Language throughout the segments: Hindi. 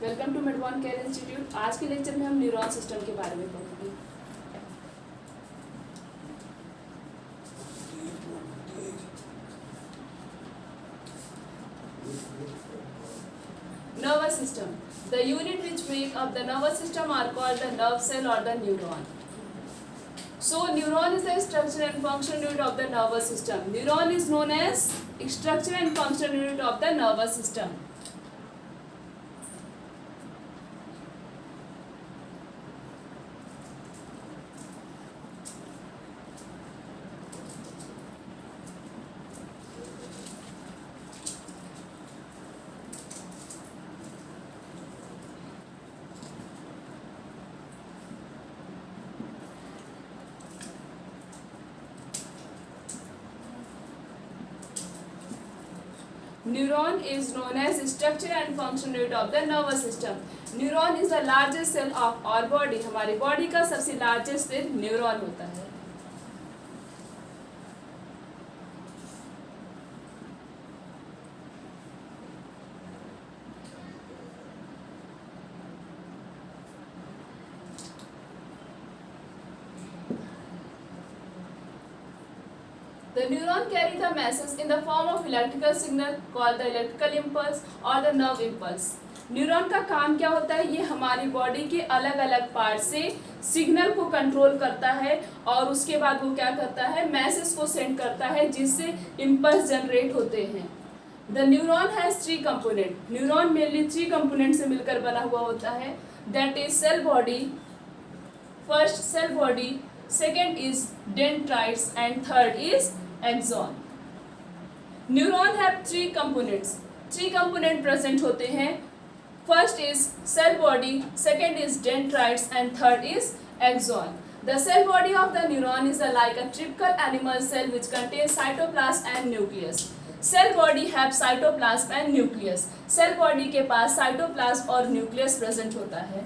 Welcome to MedOne care institute. आज के लेक्चर में हम न्यूरॉन सिस्टम के बारे में पढ़ेंगे। Nervous system. The unit which make up the nervous system are called the nerve cell or the neuron. So neuron is the structure and function unit of the nervous system. Neuron is known as structure and function unit of the nervous system. Neuron is known as structure and function unit of the nervous system. Neuron is the largest cell of our body. हमारी बॉडी का सबसे लार्जेस्ट सेल न्यूरॉन होता है। The neuron carry the message in the form of electrical signal called the electrical impulse or the nerve impulse. Neuron का काम क्या होता है? ये हमारी बॉडी के अलग अलग पार्ट से सिग्नल को कंट्रोल करता है और उसके बाद वो क्या करता है, मैसेज को सेंड करता है जिससे इम्पल्स जनरेट होते हैं। The neuron has 3 component. Neuron mainly 3 component से मिलकर बना हुआ होता है। That is cell body, first cell body, second is dendrites and third is axon. Neuron have 3 components. 3 component present होते हैं। First is cell body, second is dendrites and third is axon. The cell body of the neuron is like a typical animal cell which contains cytoplasm and nucleus. Cell body have cytoplasm and nucleus. Cell body के पास cytoplasm और nucleus present होता है।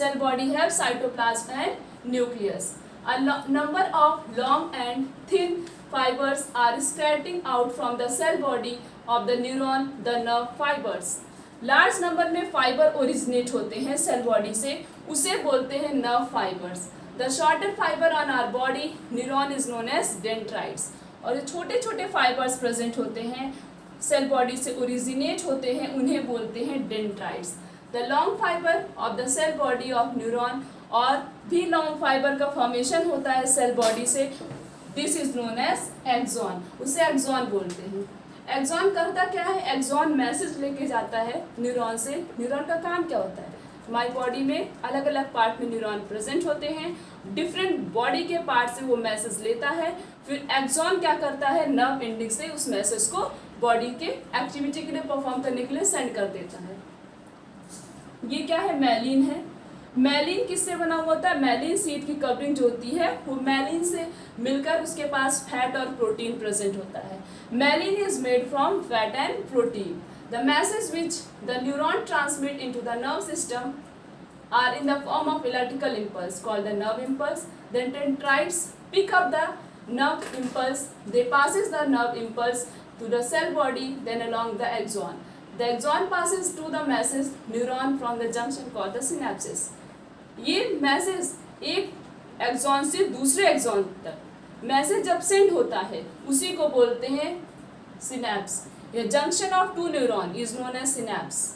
Cell body have cytoplasm and nucleus. A number of long and thin fibers are spreading out from the cell body of the neuron, the nerve fibers. Large number में फाइबर ओरिजिनेट होते हैं सेल बॉडी से, उसे बोलते हैं nerve fibres. The shorter fibre on our body neuron is known as dendrites. और जो छोटे छोटे फाइबर्स प्रेजेंट होते हैं सेल बॉडी से ओरिजिनेट होते हैं उन्हें बोलते हैं dendrites. The long fibre of the cell body of neuron, और भी लॉन्ग फाइबर का फॉर्मेशन होता है सेल बॉडी से, this is known as axon. उसे एक्सॉन बोलते हैं। एक्सॉन करता क्या है? एक्सॉन मैसेज लेके जाता है न्यूरॉन से। न्यूरॉन का काम क्या होता है? हमारी बॉडी में अलग अलग पार्ट में न्यूरॉन प्रेजेंट होते हैं, डिफरेंट बॉडी के पार्ट से वो मैसेज लेता है, फिर एक्सॉन क्या करता है, नर्व एंडिंग से उस मैसेज को बॉडी के एक्टिविटी के लिए परफॉर्म करने के लिए सेंड कर देता है। ये क्या है? मैलिन है। मैलिन किससे बना हुआ होता है? मैलिन सीट की कवरिंग जो होती है वो मैलिन से मिलकर उसके पास फैट और प्रोटीन प्रेजेंट होता है। Myelin is made from fat and protein. The message which the neuron transmit into the nerve system are in the form of electrical impulse called the nerve impulse. Then dendrites pick up the nerve impulse. They passes the nerve impulse to the cell body, then along the axon. The axon passes to the message neuron from the junction called the synapses. ये मैसेज एक एक्सॉन से दूसरे एक्सॉन तक मैसेज जब सेंड होता है उसी को बोलते हैं सिनैप्स। ये junction of 2 neuron is known as synapse.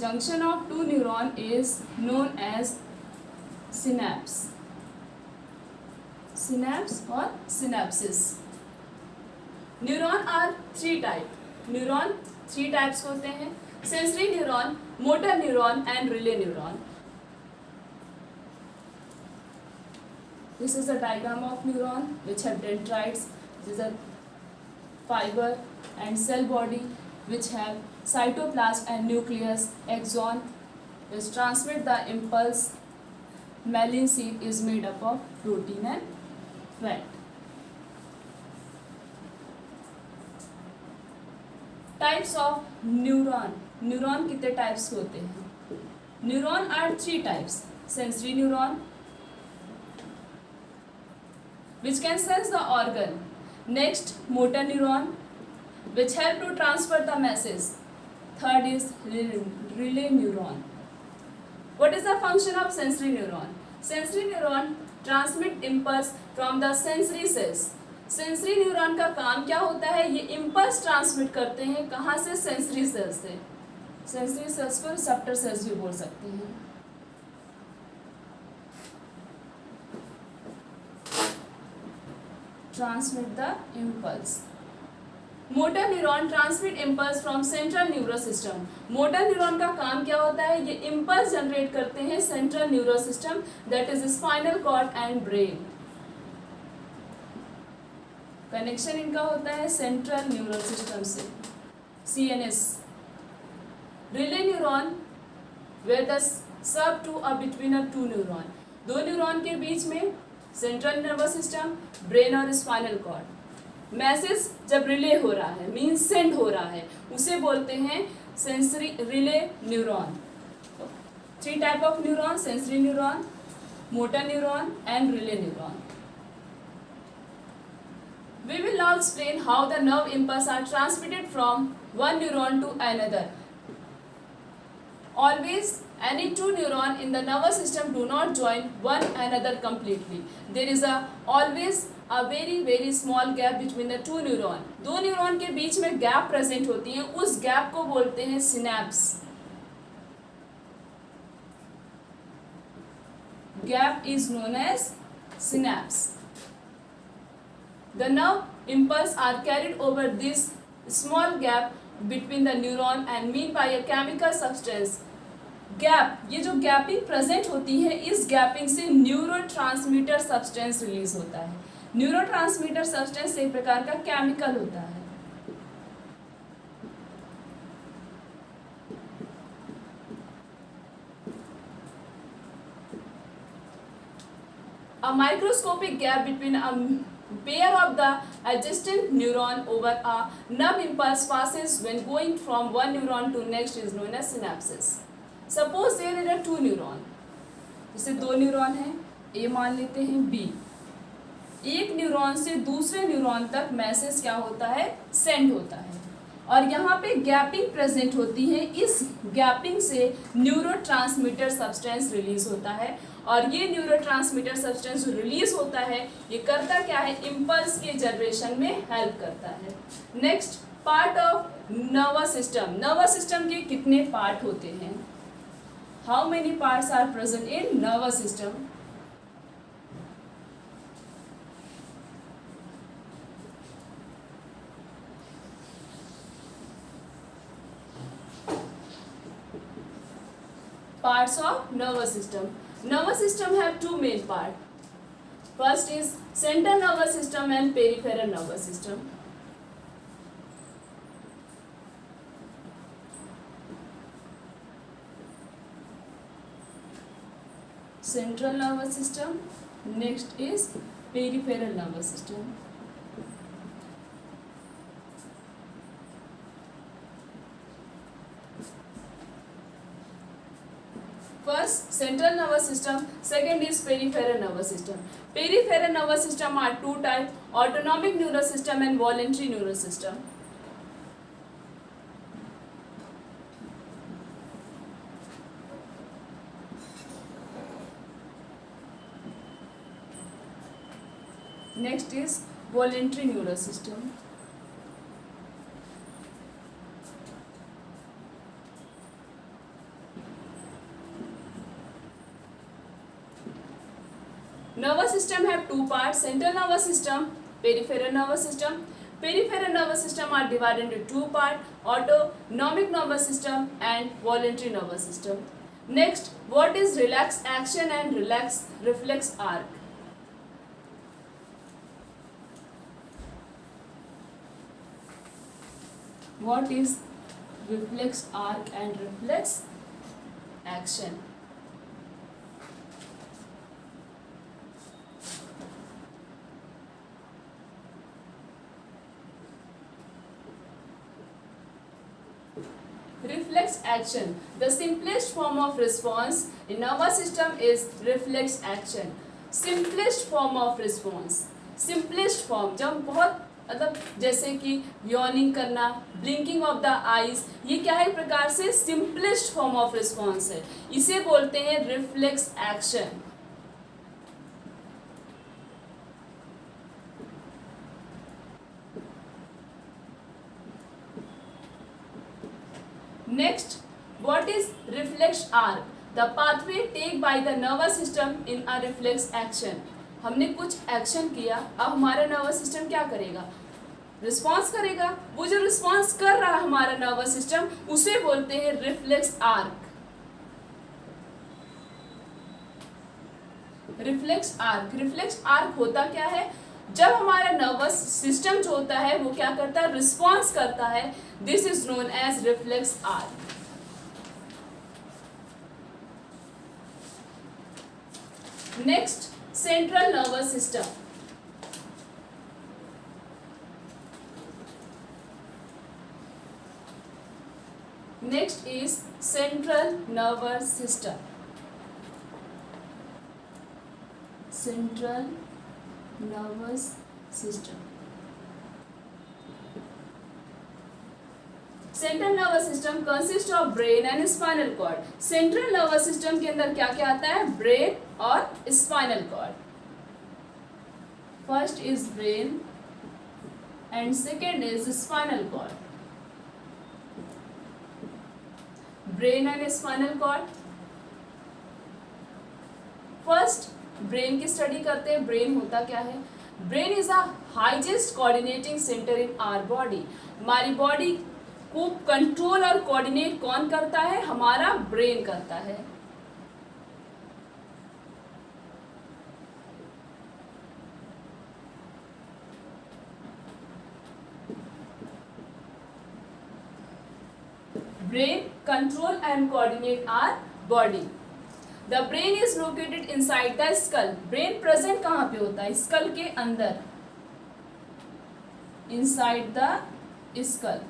Junction of 2 neuron is known as synapse. Synapse or synapses. Neuron are 3 type. Neuron 3 types होते हैं: sensory neuron, motor neuron and relay neuron. This is the diagram of neuron which have dendrites. This is a fiber and cell body which have cytoplasm and nucleus. Axon which transmit the impulse. Myelin sheath is made up of protein and fat. Types of neuron. Neuron कितने टाइप्स होते हैं? Neuron are three types. Sensory neuron, which can sense the organ. Next, motor neuron, which help to transfer the message. Third is relay neuron. What is the function of sensory neuron? Sensory neuron transmit impulse from the sensory cells. Sensory neuron का काम क्या होता है? ये इम्पल्स ट्रांसमिट करते हैं कहाँ से? सेंसरी सेल्स से. सेंसरी सेल्स को रिसेप्टर सेल्स भी बोल सकते हैं. Transmit the impulse. Motor neuron transmit impulse from central neuro system. Motor neuron का काम क्या होता है? ये इम्पल्स जनरेट करते हैं central neuro system, that is spinal cord and brain. Connection इनका होता है सेंट्रल न्यूरल सिस्टम से, CNS. Relay neuron where the sub to a between a two neuron. दो न्यूरॉन के बीच में सेंट्रल नर्वस सिस्टम, ब्रेन और स्पाइनल कॉर्ड. मैसेज जब रिले हो रहा है, मीन्स सेंड हो रहा है, उसे बोलते हैं sensory relay neuron. Three type of neuron: sensory neuron, motor neuron and relay neuron. We will now explain how the nerve impulses are transmitted from one neuron to another. Always, any two neurons in the nervous system do not join one another completely. There is always a very small gap between the two neurons. दो न्यूरॉन के बीच में गैप प्रेजेंट होती है, उस गैप को बोलते हैं synapse. Gap is known as synapse. The nerve impulses are carried over this small gap between the neuron and meant by a chemical substance. Gap, ये जो गैपिंग प्रेजेंट होती है, इस गैपिंग से न्यूरोट्रांसमीटर सब्सटेंस रिलीज होता है. न्यूरोट्रांसमीटर सब्सटेंस एक प्रकार का केमिकल होता है. A microscopic gap between a pair of the adjacent neuron over a nerve impulse passes when going from one neuron to next is known as synapses. Suppose there are two neuron. जैसे दो न्यूरॉन हैं, A मान लेते हैं, B. एक न्यूरॉन से दूसरे न्यूरॉन तक मैसेज क्या होता है? सेंड होता है. और यहाँ पे गैपिंग प्रेजेंट होती है. इस गैपिंग से न्यूरोट्रांसमीटर सब्सटेंस रिलीज होता है. और ये न्यूरोट्रांसमीटर सब्सटेंस जो रिलीज होता है, ये करता क्या है? इम्पल्स के जनरेशन में हेल्प करता है. Next, part of nervous system. Nervous system के कितने पार्ट होते हैं? How many parts are present in nervous system? Parts of nervous system. Nervous system have two main parts. First is central nervous system and peripheral nervous system. Central nervous system. Next is peripheral nervous system. First, central nervous system. Second is peripheral nervous system. Peripheral nervous system are two types: autonomic nervous system and voluntary nervous system. Next is voluntary nervous system. Nervous system have two parts: central nervous system, peripheral nervous system. Peripheral nervous system are divided into two parts: autonomic nervous system and voluntary nervous system. Next, what is relax action and relax reflex arc? What is reflex arc and reflex action? reflex action. The simplest form of response in nervous system is reflex action. Simplest form of response. Simplest form, जब बहुत मतलब जैसे कि यॉर्निंग करना, ब्लिंकिंग ऑफ द आईज, ये क्या है, एक प्रकार से सिंपलेस्ट फॉर्म ऑफ रिस्पॉन्स है, इसे बोलते हैं reflex action. Next, what is reflex arc? The pathway taken by the nervous system in a reflex action. हमने कुछ एक्शन किया, अब हमारा नर्वस सिस्टम क्या करेगा, रिस्पॉन्स करेगा. वो जो रिस्पॉन्स कर रहा है हमारा नर्वस सिस्टम, उसे बोलते हैं reflex arc. Reflex arc. Reflex arc होता क्या है, जब हमारा नर्वस सिस्टम जो होता है वो क्या करता है, रिस्पॉन्स करता है. This is known as reflex arc. Next, central nervous system. Next is central nervous system. Central nervous system. Central nervous system consists of brain and spinal cord. Central nervous system के अंदर क्या क्या आता है, brain और spinal cord. First is brain and second is spinal cord. Brain and spinal cord. First brain की स्टडी करते हैं. ब्रेन होता क्या है, brain is a highest coordinating centre in our body. हमारी बॉडी को कंट्रोल और कोऑर्डिनेट कौन करता है, हमारा ब्रेन करता है. Brain control and coordinate our body. The brain is located inside the skull. Brain present कहाँ पे होता है, skull के अंदर. Inside the skull.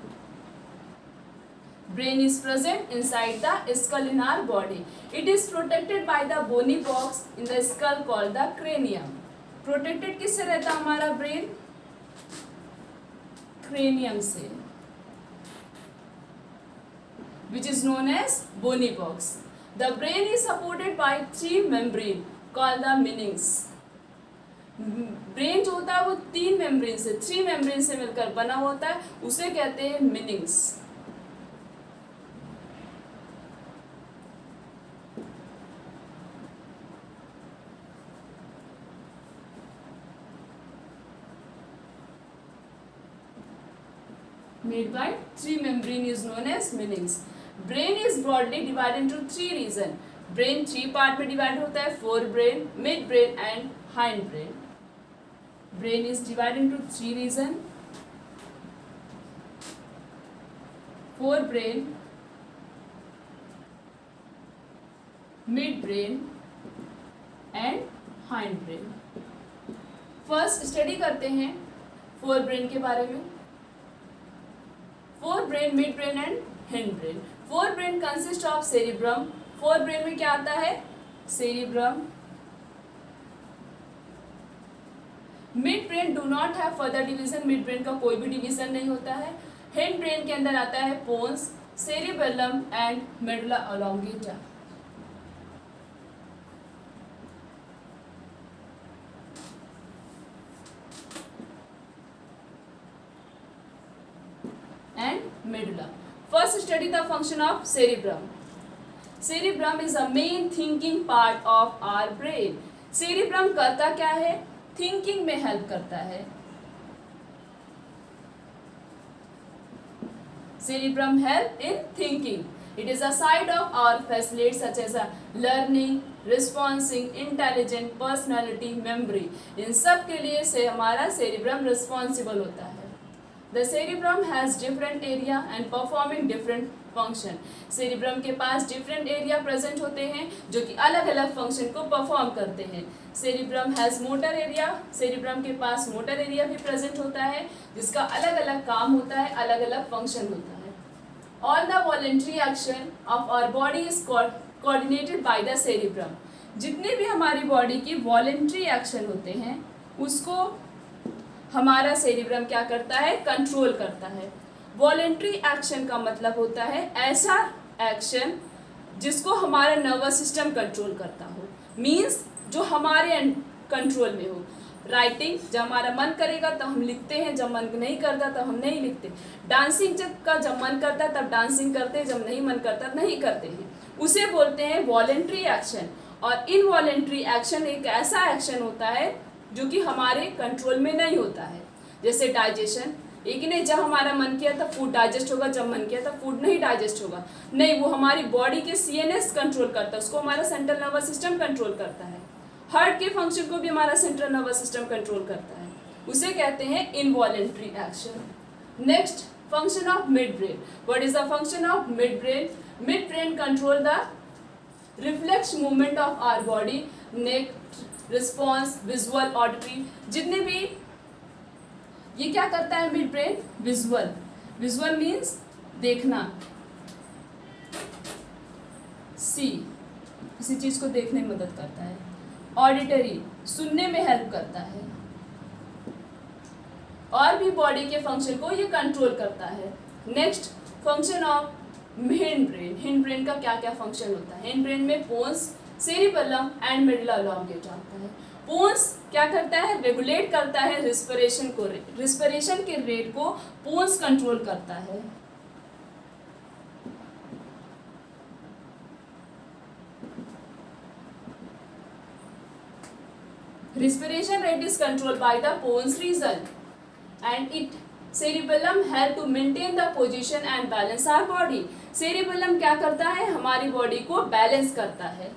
Brain is present inside the skull in our body. It is protected by the bony box in the skull called the cranium. Protected किससे रहता है हमारा brain? Cranium से, which is known as bony box. The brain is supported by three membrane called the meninges. Brain जो होता है वो 3 मेम्ब्रेन से, 3 मेम्ब्रेन से मिलकर बना होता है, उसे कहते हैं meninges. Made by 3 membrane is known as meninges. Brain is broadly divided into 3 region. Brain 3 part में डिवाइड होता है, fore brain, mid brain and hind brain. Brain is divided into 3 region, fore brain, mid brain and hind brain. First study करते हैं फोर ब्रेन के बारे में. Fore brain, mid brain and hind brain. Fore brain consist of cerebrum. Fore brain में क्या आता है, cerebrum. Mid brain do not have further division. Mid brain का कोई भी डिवीजन नहीं होता है. हिंड ब्रेन के अंदर आता है pons, cerebellum and medulla oblongata. and medulla. First, study the function of cerebrum. Cerebrum is the main thinking part of our brain. Cerebrum करता क्या है, thinking में help करता है. Cerebrum help in thinking. It is a side of our facilities such as learning, responding, intelligent, personality, memory. इन सब के लिए से हमारा cerebrum responsible होता है. The cerebrum has different area and performing different function. Cerebrum के पास different area present होते हैं जो कि अलग अलग function को perform करते हैं. Cerebrum has motor area. Cerebrum के पास motor area भी present होता है जिसका अलग अलग काम होता है, अलग अलग function होता है. All the voluntary action of our body is coordinated by the cerebrum. जितने भी हमारी बॉडी की वॉलेंट्री एक्शन होते हैं उसको हमारा सेरिब्रम क्या करता है, कंट्रोल करता है। वॉलेंट्री एक्शन का मतलब होता है ऐसा एक्शन जिसको हमारा नर्वस सिस्टम कंट्रोल करता हो, मीन्स जो हमारे कंट्रोल में हो। राइटिंग, जब हमारा मन करेगा तब हम लिखते हैं, जब मन नहीं करता तब हम नहीं लिखते। डांसिंग जब मन करता है तब डांसिंग करते हैं, जब नहीं मन करता नहीं करते हैं, उसे बोलते हैं वॉलेंट्री एक्शन। और इनवॉलेंट्री एक्शन एक ऐसा एक्शन होता है जो कि हमारे कंट्रोल में नहीं होता है। जैसे डाइजेशन, एक ही नहीं, जब हमारा मन किया तब फूड डाइजेस्ट होगा, जब मन किया तब फूड नहीं डाइजेस्ट होगा, नहीं, वो हमारी बॉडी के सीएनएस कंट्रोल करता है, उसको हमारा सेंट्रल नर्वस सिस्टम कंट्रोल करता है। हार्ट के फंक्शन को भी हमारा सेंट्रल नर्वस सिस्टम कंट्रोल करता है, उसे कहते हैं involuntary action. Next, function of mid brain. What is the function of mid brain? Mid brain control the reflex movement of our body, neck, response, visual, auditory, जितने भी ये क्या करता है mid brain? Visual, visual means देखना, सी, किसी चीज को देखने में मदद करता है। ऑडिटरी, सुनने में हेल्प करता है। और भी बॉडी के फंक्शन को ये कंट्रोल करता है। Next, function of hind brain. Hind brain का क्या क्या फंक्शन होता है? हिंड ब्रेन में pons, cerebellum and medulla oblongata आता है। पोन्स क्या करता है? रेगुलेट करता है रिस्पिरेशन को, रिस्पिरेशन के रेट को पोन्स कंट्रोल करता है। Respiration rate is controlled by the Pons region, and it cerebellum help to maintain the position and balance our body. Cerebellum क्या करता है? हमारी बॉडी को बैलेंस करता है।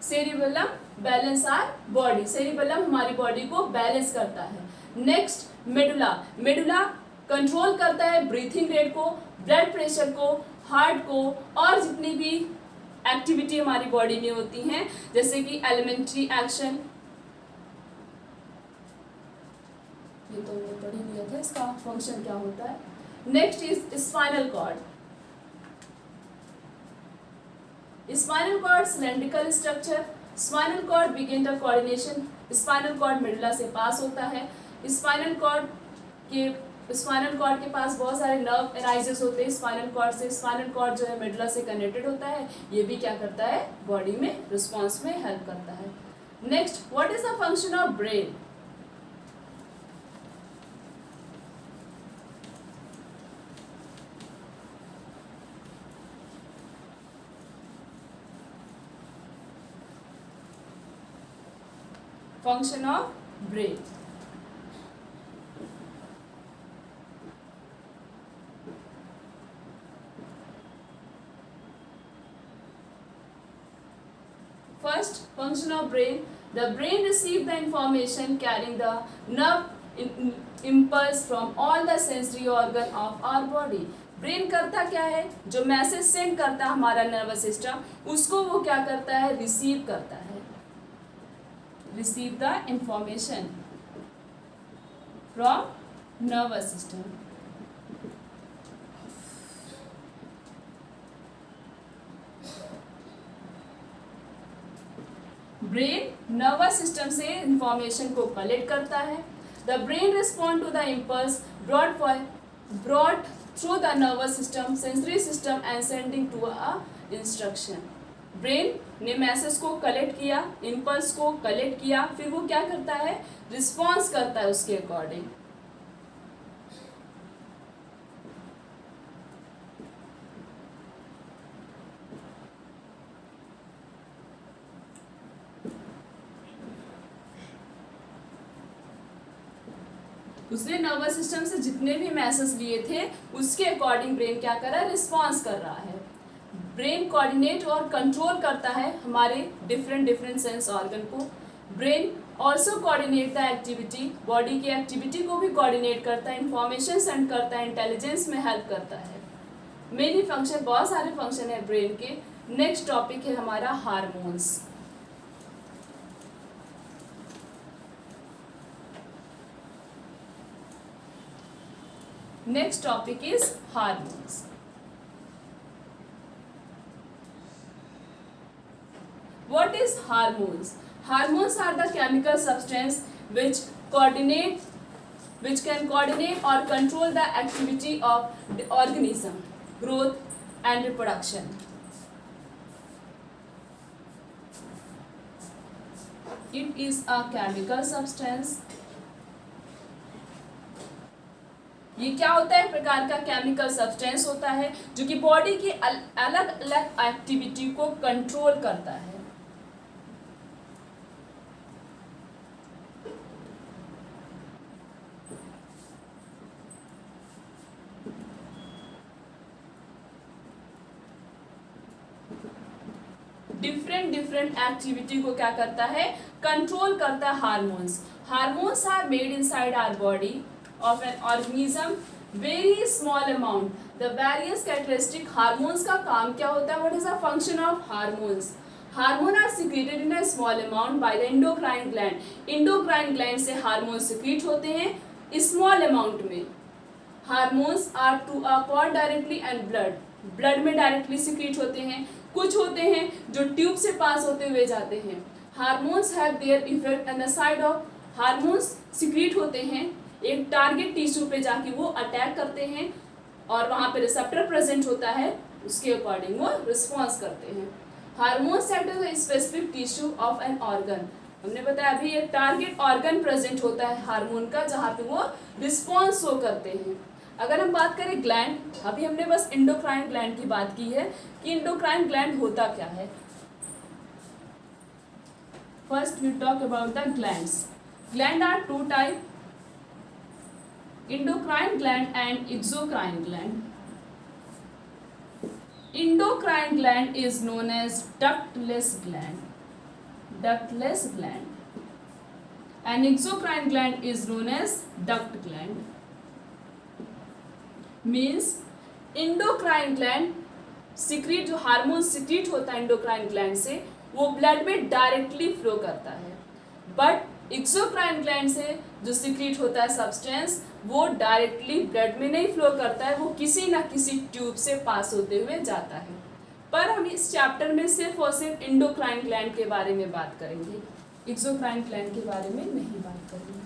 Cerebellum balance our body, cerebellum हमारी बॉडी को बैलेंस करता है। Next, medulla. मेडुला कंट्रोल करता है ब्रीथिंग रेट को, ब्लड प्रेशर को, हार्ट को, और जितनी भी एक्टिविटी हमारी बॉडी में होती हैं, जैसे कि एलिमेंट्री एक्शन, ये तो हमने पढ़ ही लिया था, इसका फंक्शन क्या होता है। Next is spinal cord. Spinal cord cylindrical structure. Spinal cord begin the coordination. Spinal cord medulla से पास होता है। स्पाइनल कॉर्ड के पास बहुत सारे नर्व अराइजेस होते हैं स्पाइनल कॉर्ड से। स्पाइनल कॉर्ड जो है मेडुला से कनेक्टेड होता है, ये भी क्या करता है? बॉडी में रिस्पॉन्स में हेल्प करता है। Next, what is the function of brain? Function of brain, first function of brain, the brain receives the information carrying the nerve impulse from all the sensory organ of our body. Brain करता क्या है? जो मैसेज सेंड करता है हमारा नर्वस सिस्टम, उसको वो क्या करता है? रिसीव करता है। Receive the information from nervous system. Brain nervous system से इंफॉर्मेशन को कलेक्ट करता है। The brain respond to the impulse brought through the nervous system, sensory system and sending to a instruction. Brain ने मैसेज को कलेक्ट किया, इम्पल्स को कलेक्ट किया, फिर वो क्या करता है? रिस्पॉन्स करता है उसके अकॉर्डिंग। उसने नर्वस सिस्टम से जितने भी मैसेज लिए थे उसके अकॉर्डिंग ब्रेन क्या कर रहा है? रिस्पॉन्स कर रहा है। ब्रेन कोऑर्डिनेट और कंट्रोल करता है हमारे डिफरेंट सेंस ऑर्गन को। Brain also coordinate the activity, body की एक्टिविटी को भी कोऑर्डिनेट करता है, इंफॉर्मेशन सेंड करता है, इंटेलिजेंस में हेल्प करता है। मेनी फंक्शन, बहुत सारे फंक्शन है ब्रेन के। नेक्स्ट टॉपिक है हमारा hormones. Next topic is hormones. What is hormones? Hormones are the chemical substance which can coordinate or control the activity of the organism, growth and reproduction. It is a chemical substance. ये क्या होता है? प्रकार का केमिकल सब्सटेंस होता है जो कि बॉडी की अलग अलग एक्टिविटी को कंट्रोल करता है. डिफरेंट एक्टिविटी को क्या करता है? कंट्रोल करता है. Hormones are made inside our body of an organism very small amount. The various characteristic hormones का काम क्या होता है? What is the function of hormones? Hormones are secreted in a small amount by the endocrine gland. Endocrine gland से hormones secrete होते हैं small amount में. Hormones are to occur directly and blood में directly secrete होते हैं. कुछ होते हैं जो ट्यूब से पास होते हुए जाते हैं. Hormones have their effect on the side of. Hormones secrete होते हैं एक टारगेट टिश्यू पे जाके वो अटैक करते हैं और वहाँ पे रिसेप्टर प्रेजेंट होता है, उसके अकॉर्डिंग वो रिस्पॉन्स करते हैं. Hormones set is a specific tissue of an organ. हमने बताया अभी एक टारगेट ऑर्गन प्रेजेंट होता है हार्मोन का जहाँ पे वो रिस्पॉन्स शो करते हैं. अगर हम बात करें ग्लैंड, अभी हमने बस एंडोक्राइन ग्लैंड की बात की है कि एंडोक्राइन ग्लैंड होता क्या है. First we talk about the glands. Gland are two type, endocrine gland and exocrine gland. Endocrine gland is known as ductless gland. And exocrine gland is known as duct gland. Means endocrine gland secrete जो हार्मोन secrete होता है endocrine gland से वो ब्लड में डायरेक्टली फ्लो करता है. बट एक्सोक्राइन ग्लैंड से जो सिक्रीट होता है सब्सटेंस वो डायरेक्टली ब्लड में नहीं फ्लो करता है, वो किसी ना किसी ट्यूब से पास होते हुए जाता है. पर हम इस चैप्टर में सिर्फ और सिर्फ एंडोक्राइन ग्लैंड के बारे में बात करेंगे, एक्सोक्राइन ग्लैंड के बारे में नहीं बात करेंगे.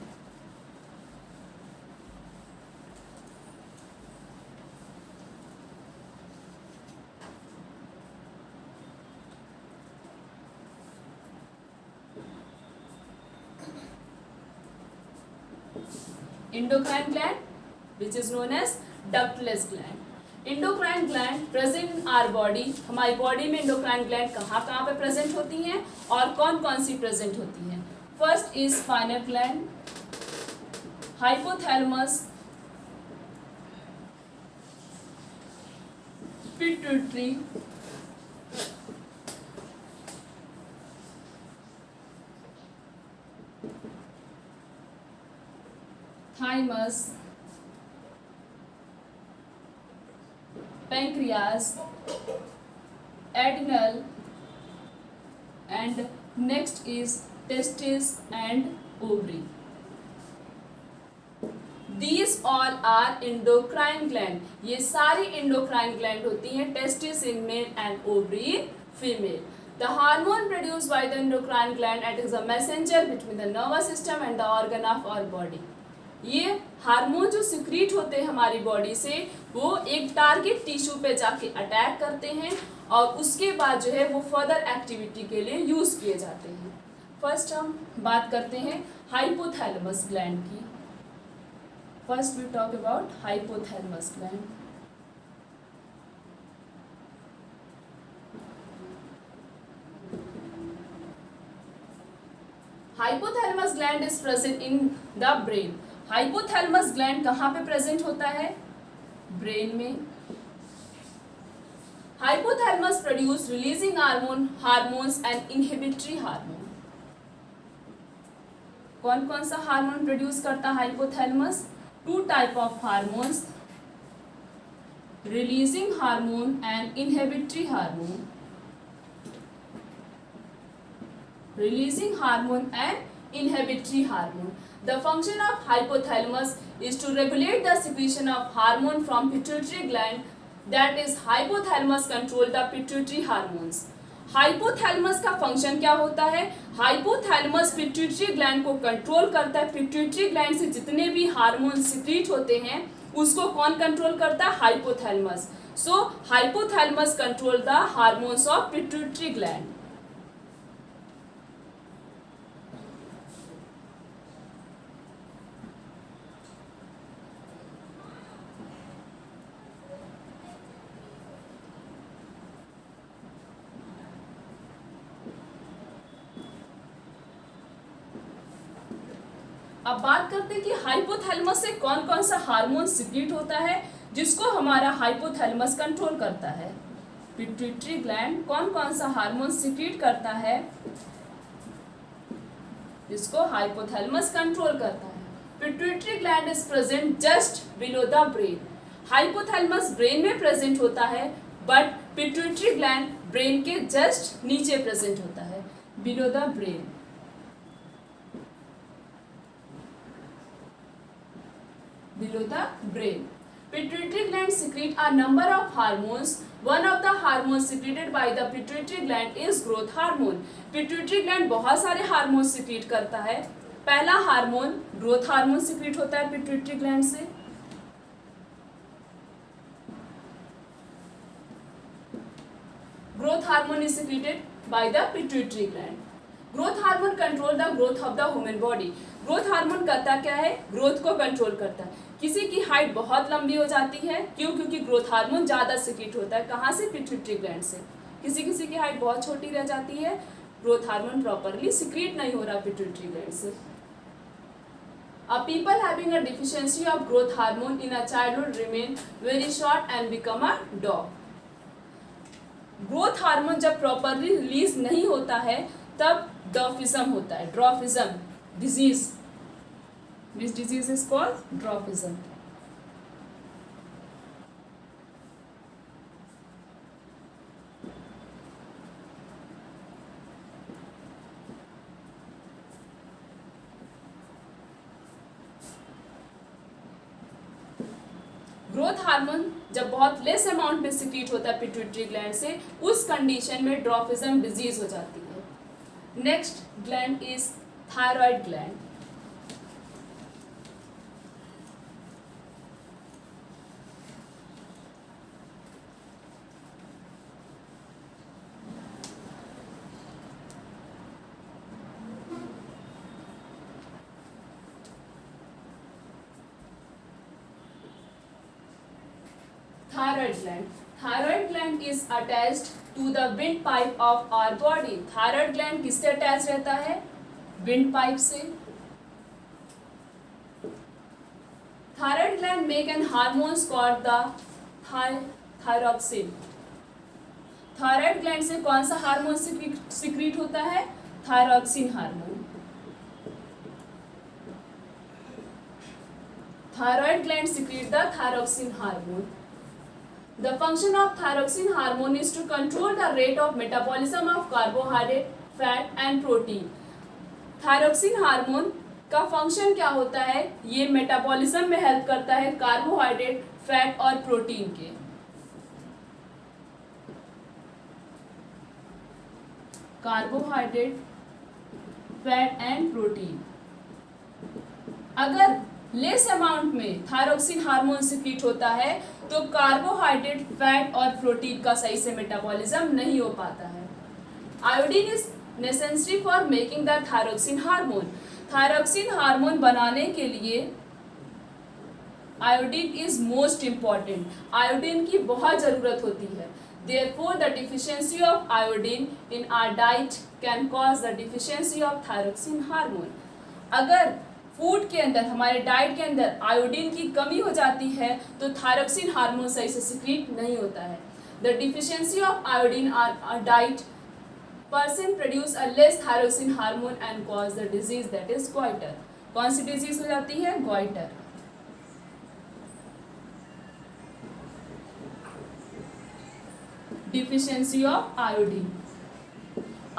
Endocrine gland, which is known as ductless gland. Endocrine gland present in our body. हमारी बॉडी में endocrine gland कहाँ कहाँ पे प्रेजेंट होती हैं और कौन कौन सी प्रेजेंट होती हैं? First is spinal gland, hypothalamus, pituitary, thymus, pancreas, adrenal, and next is testes and ovary. These all are endocrine gland. ये सारी endocrine gland होती हैं. testes in male and ovary female. The hormone produced by the endocrine gland acts as a messenger between the nervous system and the organ of our body. ये हार्मोन जो सिक्रीट होते हैं हमारी बॉडी से वो एक टारगेट टिश्यू पे जाके अटैक करते हैं और उसके बाद जो है वो फर्दर एक्टिविटी के लिए यूज किए जाते हैं. फर्स्ट हम बात करते हैं हाइपोथैलेमस ग्लैंड की. First we talk about hypothalamus gland. Hypothalamus gland is present in the brain. Hypothalamus gland कहाँ पे प्रेजेंट होता है? ब्रेन में. Hypothalamus produce releasing hormones and inhibitory hormone. कौन कौन सा हार्मोन प्रोड्यूस करता है hypothalamus? Two type of hormones, releasing hormone and inhibitory hormone. Releasing hormone and inhibitory hormone. The function of hypothalamus is to regulate the secretion of hormone from pituitary gland. That is, hypothalamus control the pituitary hormones. Hypothalamus का फंक्शन क्या होता है? हाइपोथैलेमस पिट्यूटरी ग्लैंड को कंट्रोल करता है. पिट्यूटरी ग्लैंड से जितने भी हार्मोन सिक्रीट होते हैं उसको कौन कंट्रोल करता है? Hypothalamus. So hypothalamus control the hormones of pituitary gland. अब बात करते हैं कि हाइपोथैलेमस से कौन कौन सा हार्मोन सिक्रीट होता है जिसको हमारा हाइपोथैलेमस कंट्रोल करता है. पिट्यूटरी ग्लैंड कौन कौन सा हार्मोन सिक्रीट करता है जिसको हाइपोथैलेमस कंट्रोल करता है. Pituitary gland is present just below the brain. Hypothalamus brain में प्रेजेंट होता है बट पिट्यूटरी ग्लैंड ब्रेन के जस्ट नीचे प्रेजेंट होता है, below the brain. Below the brain. Pituitary gland secrete a number of hormones. One of the hormones secreted by the pituitary gland is growth hormone. Pituitary gland बहुत सारे हार्मोन सिक्रीट करता है. पहला हार्मोन ग्रोथ हार्मोन सिक्रीट होता है पिट्यूटरी ग्लैंड से. Growth hormone is secreted by the pituitary gland. Growth hormone control the growth of the human body. Growth hormone करता क्या है? ग्रोथ को कंट्रोल करता है. किसी की हाइट बहुत लंबी हो जाती है, क्यों? क्योंकि ग्रोथ हार्मोन ज़्यादा सिक्रीट होता है. कहाँ से? पिट्यूटरी ग्लैंड से. किसी किसी की हाइट बहुत छोटी रह जाती है, ग्रोथ हार्मोन प्रॉपरली सिक्रीट नहीं हो रहा पिट्यूटरी ग्लैंड से. A people having a deficiency of growth hormone in a childhood remain very short and become a dog. Growth hormone जब प्रॉपरली रिलीज नहीं होता है तब डॉर्फिज्म होता है. Dwarfism disease. This disease is called dwarfism. Growth hormone जब बहुत लेस अमाउंट में सिक्रीट होता है पिट्यूटरी ग्लैंड से, उस कंडीशन में ड्वार्फिज्म डिजीज हो जाती है. Next gland is thyroid gland. Thyroid gland. Thyroid gland is attached to the windpipe of our body. Thyroid gland किससे अटैच रहता है? Windpipe से. Thyroid gland make an hormones called the thyroxine. Thyroid gland से कौन सा हार्मोन सिक्रीट होता है? Thyroxine hormone. Thyroid gland secrete the thyroxine hormone. The function of thyroxine hormone is to control the rate of metabolism of carbohydrate, fat and protein. Thyroxine hormone का फंक्शन क्या होता है? ये मेटाबॉलिज्म में हेल्प करता है कार्बोहाइड्रेट, फैट और प्रोटीन के. Carbohydrate, fat and protein. अगर लेस अमाउंट में थायरॉक्सिन हार्मोन सिक्रीट होता है तो कार्बोहाइड्रेट, फैट और प्रोटीन का सही से मेटाबॉलिज्म नहीं हो पाता है. Iodine is necessary for making the thyroxine hormone. Thyroxine hormone बनाने के लिए iodine is most important. Iodine की बहुत ज़रूरत होती है. Therefore, the deficiency of iodine in our diet can cause the deficiency of thyroxine hormone. अगर फूड के अंदर, हमारे डाइट के अंदर आयोडीन की कमी हो जाती है तो थायरॉक्सिन हार्मोन सही से सिक्रीट नहीं होता है. The deficiency of iodine are diet person produce a less thyroxine hormone and cause the disease that is goitre. कौन सी डिजीज हो जाती है? Goitre. Deficiency of iodine.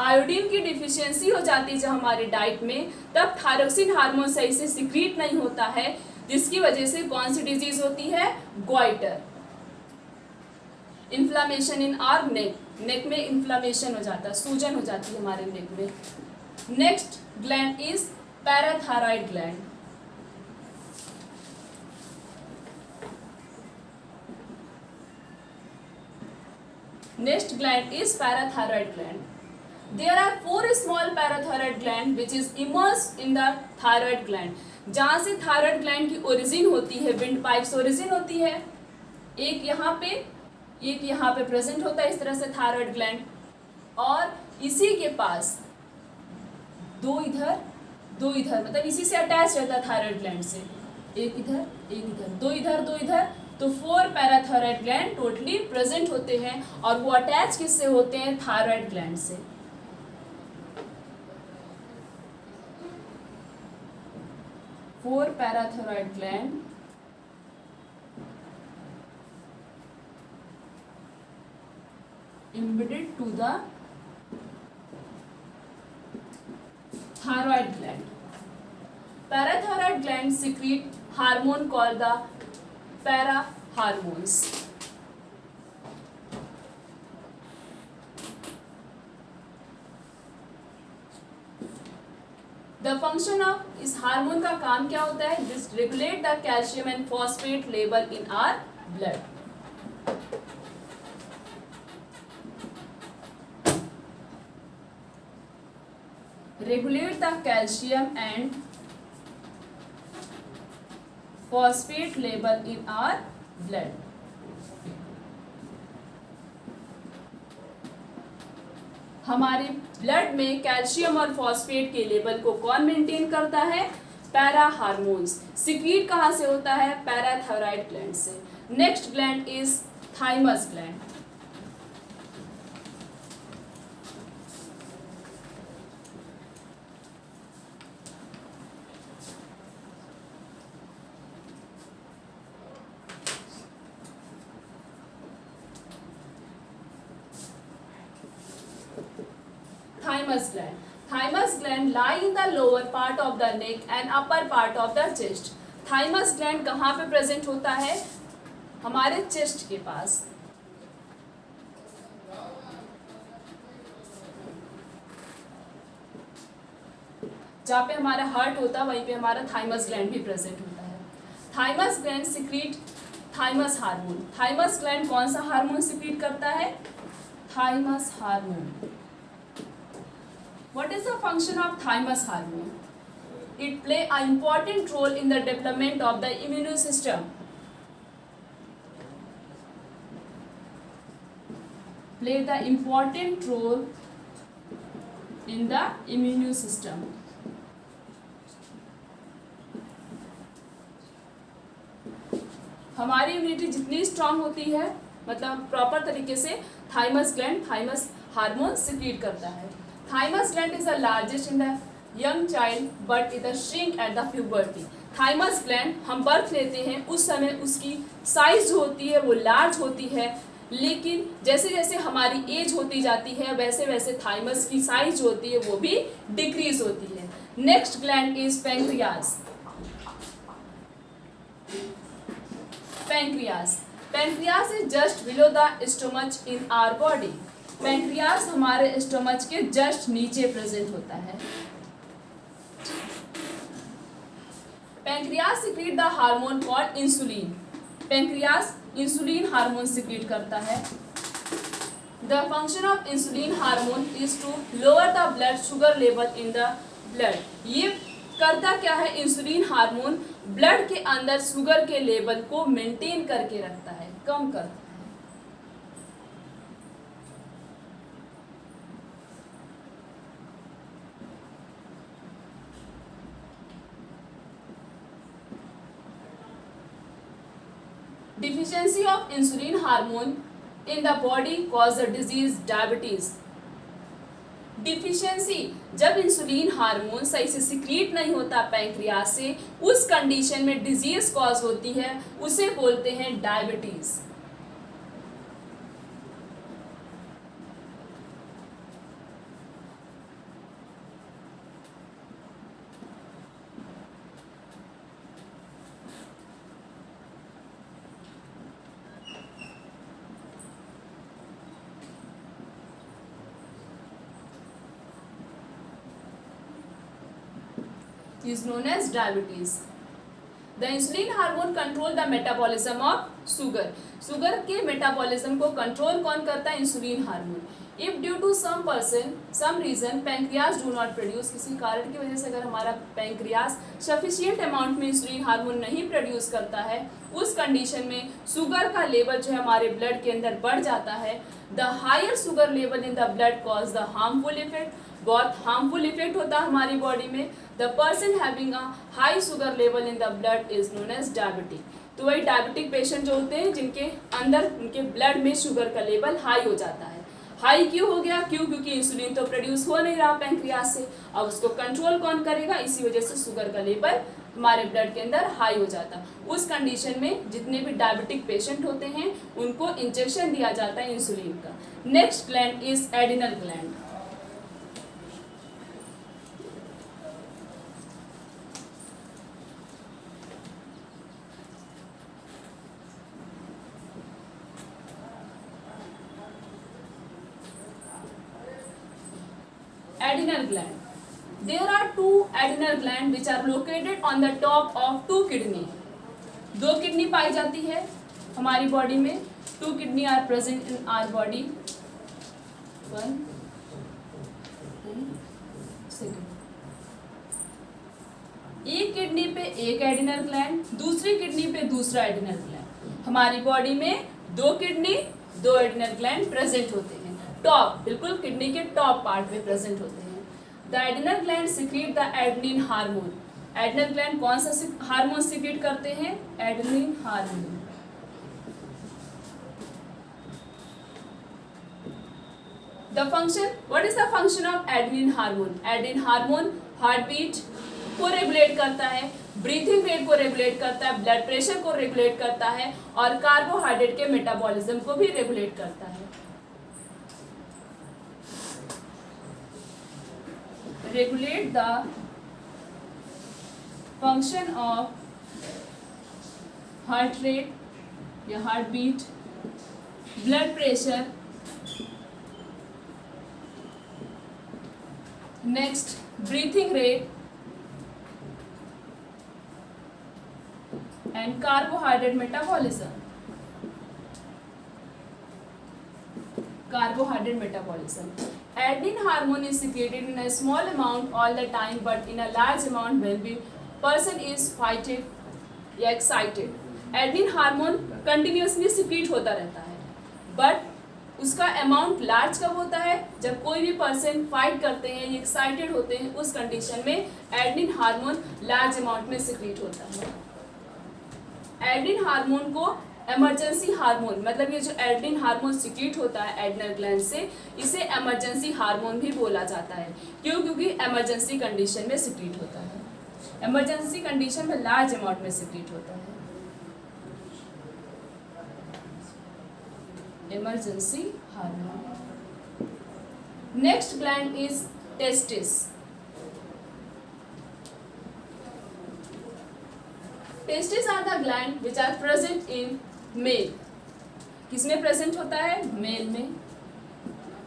Iodine की डिफिशियंसी हो जाती है जब हमारी डाइट में, तब थायरोक्सिन हार्मोन सही से सिक्रीट नहीं होता है, जिसकी वजह से कौन सी डिजीज होती है, ग्वाइटर। इन्फ्लामेशन इन आवर नेक, नेक में इन्फ्लामेशन हो जाता है, सूजन हो जाती है हमारे नेक में। Next gland is parathyroid gland. Next gland is parathyroid gland. There are 4 small parathyroid gland which is immersed in the thyroid gland. जहाँ से थायराइड ग्लैंड की ओरिजिन होती है, विंड पाइप्स ओरिजिन होती है, एक यहाँ पे प्रेजेंट होता है इस तरह से थायराइड ग्लैंड, और इसी के पास दो इधर मतलब इसी से अटैच रहता है थायराइड ग्लैंड से, एक इधर दो इधर, तो 4 पैराथायरॉइड ग्लैंड टोटली प्रेजेंट होते हैं, और वो अटैच किससे होते हैं, थायराइड ग्लैंड से। Four parathyroid gland embedded to the thyroid gland. Parathyroid gland secrete hormone called the parahormones. The function of इस हार्मोन का काम क्या होता है, this regulate the calcium and phosphate level in our blood. Regulate the calcium and phosphate level in our blood. हमारे ब्लड में कैल्शियम और फॉस्फेट के लेवल को कौन मेंटेन करता है, पैरा हार्मोन्स। सिक्रीट कहाँ से होता है, पैराथायरॉइड ग्लैंड से। Next gland is thymus gland. Thymus gland lie in the lower part of the neck and upper part of the chest. Thymus gland कहाँ पे प्रेजेंट होता है, हमारे चेस्ट के पास। जहाँ पे हमारा हार्ट होता है वहीं पे हमारा थाइमस ग्लैंड भी प्रेजेंट होता है। Thymus gland secrete thymus hormone. Thymus gland कौन सा हार्मोन सिक्रीट करता है, thymus hormone. What is the function of thymus hormone? It play an important role in the development of the immune system. Play the important role in the immune system. हमारी इम्यूनिटी जितनी स्ट्रांग होती है, मतलब प्रॉपर तरीके से thymus gland thymus hormone secrete करता है। Thymus gland is the largest in the young child, but it shrink at the puberty. Thymus gland हम बर्थ लेते हैं उस समय उसकी साइज जो होती है वो लार्ज होती है, लेकिन जैसे जैसे हमारी एज होती जाती है वैसे वैसे थाइमस की साइज जो होती है वो भी डिक्रीज होती है। Next gland is pancreas. Pancreas is just below the stomach in our body. Pancreas हमारे स्टोमच के जस्ट नीचे प्रेजेंट होता है। Pancreas secrete the hormone called insulin. Pancreas insulin hormone secrete करता है। The function of insulin hormone is to lower the blood sugar level in the blood. ये करता क्या है, इंसुलिन हार्मोन ब्लड के अंदर शुगर के लेवल को मेंटेन करके रखता है, कम करता है। Deficiency of insulin hormone in the body cause the disease diabetes. Deficiency, जब इंसुलिन हार्मोन सही से सिक्रीट नहीं होता पैंक्रियास से, उस कंडीशन में डिजीज कॉज होती है, उसे बोलते हैं diabetes. is known as diabetes. The insulin hormone control the metabolism of sugar. Sugar के मेटाबॉलिज्म को कंट्रोल कौन करता है? Insulin hormone. If due to some person some reason pancreas do not produce, किसी कारण की वजह से अगर हमारा पैंक्रियाज सफिशिएंट अमाउंट में इंसुलिन हार्मोन नहीं प्रोड्यूस करता है, उस कंडीशन में शुगर का लेवल जो है हमारे ब्लड के अंदर बढ़ जाता है. The higher sugar level in the blood cause the harmful effect. बहुत हार्मफुल इफेक्ट होता है हमारी बॉडी में. The person having a high sugar level in the blood is known as diabetic. तो वही डायबिटिक पेशेंट जो होते हैं जिनके अंदर उनके ब्लड में शुगर का लेवल हाई हो जाता है. हाई क्यों हो गया? क्योंकि इंसुलिन तो प्रोड्यूस हो नहीं रहा पैंक्रियाज से. अब उसको कंट्रोल कौन करेगा? इसी वजह से शुगर का लेवल हमारे ब्लड के अंदर हाई हो जाता. उस कंडीशन में जितने भी डायबिटिक पेशेंट होते हैं उनको इंजेक्शन दिया जाता है इंसुलिन का. Next gland is adrenal gland. Adrenal gland. There are two adrenal gland which are located on the top of two kidney. दो किडनी पाई जाती है हमारी बॉडी में. Two kidney are present in our body. One, second. एक किडनी पे एक एडिनल ग्लैंड, दूसरी किडनी पे दूसरा एडिनल ग्लैंड. हमारी बॉडी में दो किडनी दो एडिनल ग्लैंड प्रेजेंट होते हैं. टॉप, बिल्कुल किडनी के टॉप पार्ट में प्रेजेंट होते हैं. The adrenal gland secrete the adenine hormone. Adrenal gland कौन सा हार्मोन सिक्रीट करते हैं? Adenine hormone. The function, what is the function of adenine hormone? Adenine hormone heart beat को रेगुलेट करता है, ब्रीथिंग रेट को रेगुलेट करता है, ब्लड प्रेशर को रेगुलेट करता है और कार्बोहाइड्रेट के मेटाबॉलिज्म को भी रेगुलेट करता है. Regulate the function of heart rate या heart beat, blood pressure. Next, breathing rate and carbohydrate metabolism. Carbohydrate metabolism. Adenine hormone is secreted in a small amount all the time, but in a large amount when the person is excited या excited. Adenine hormone continuously secrete होता रहता है, but उसका अमाउंट लार्ज कब होता है? जब कोई भी पर्सन फाइट करते हैं या एक्साइटेड होते हैं, उस कंडीशन में एडेनिन हार्मोन लार्ज अमाउंट में सिक्रीट होता है. एडेनिन हार्मोन को इमरजेंसी हार्मोन, मतलब ये जो एडेनिन हार्मोन सिक्रीट होता है एडिनल ग्लैंड से, इसे इमरजेंसी हार्मोन भी बोला जाता है. क्यों? क्योंकि इमरजेंसी कंडीशन में सिक्रीट होता है. इमरजेंसी कंडीशन में लार्ज अमाउंट में सिक्रीट होता है. Emergency hormone. Next gland is testis. Testis are the gland which are present in male. किसमें प्रेजेंट होता है? मेल में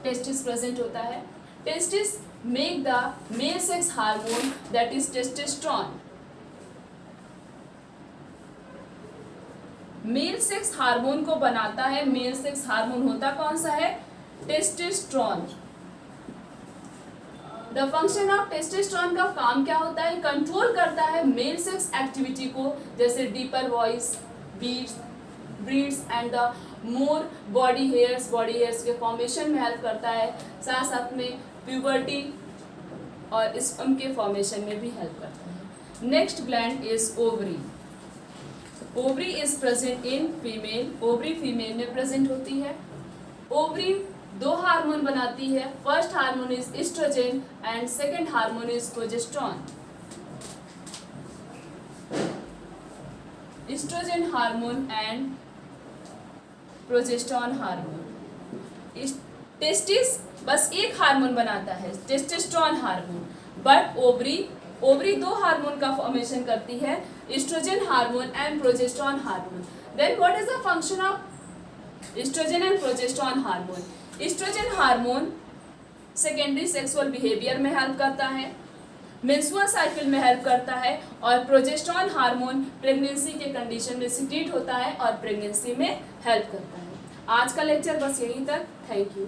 टेस्टिस प्रेजेंट होता है. Testis make the male sex hormone that is testosterone. Male sex hormone को बनाता है. मेल सेक्स हार्मोन होता कौन सा है? Testosterone. The function of testosterone का काम क्या होता है? कंट्रोल करता है मेल सेक्स एक्टिविटी को, जैसे deeper voice, beats, breeds and the more body hairs. Body hairs के फॉर्मेशन में हेल्प करता है, साथ साथ में प्यूबर्टी और स्पर्म के फॉर्मेशन में भी हेल्प करता है. Next gland is ovary. Ovary is present in female. Ovary female में प्रेजेंट होती है. ओवरी दो हार्मोन बनाती है. First hormone is estrogen and second hormone is progesterone. Estrogen hormone and progesterone hormone. Testis बस एक हार्मोन बनाता है, टेस्टोस्टेरोन हार्मोन, बट ओवरी दो हार्मोन का फॉर्मेशन करती है, estrogen hormone and progesterone hormone. Then what is the function of estrogen and progesterone hormone? Oestrogen hormone secondary sexual behaviour में हेल्प करता है. मेंस्ट्रुअल साइकिल में हेल्प करता है और प्रोजेस्टेरॉन हार्मोन प्रेगनेंसी के कंडीशन में सिक्रीट होता है और प्रेगनेंसी में हेल्प करता है। आज का लेक्चर बस यहीं तक। Thank you.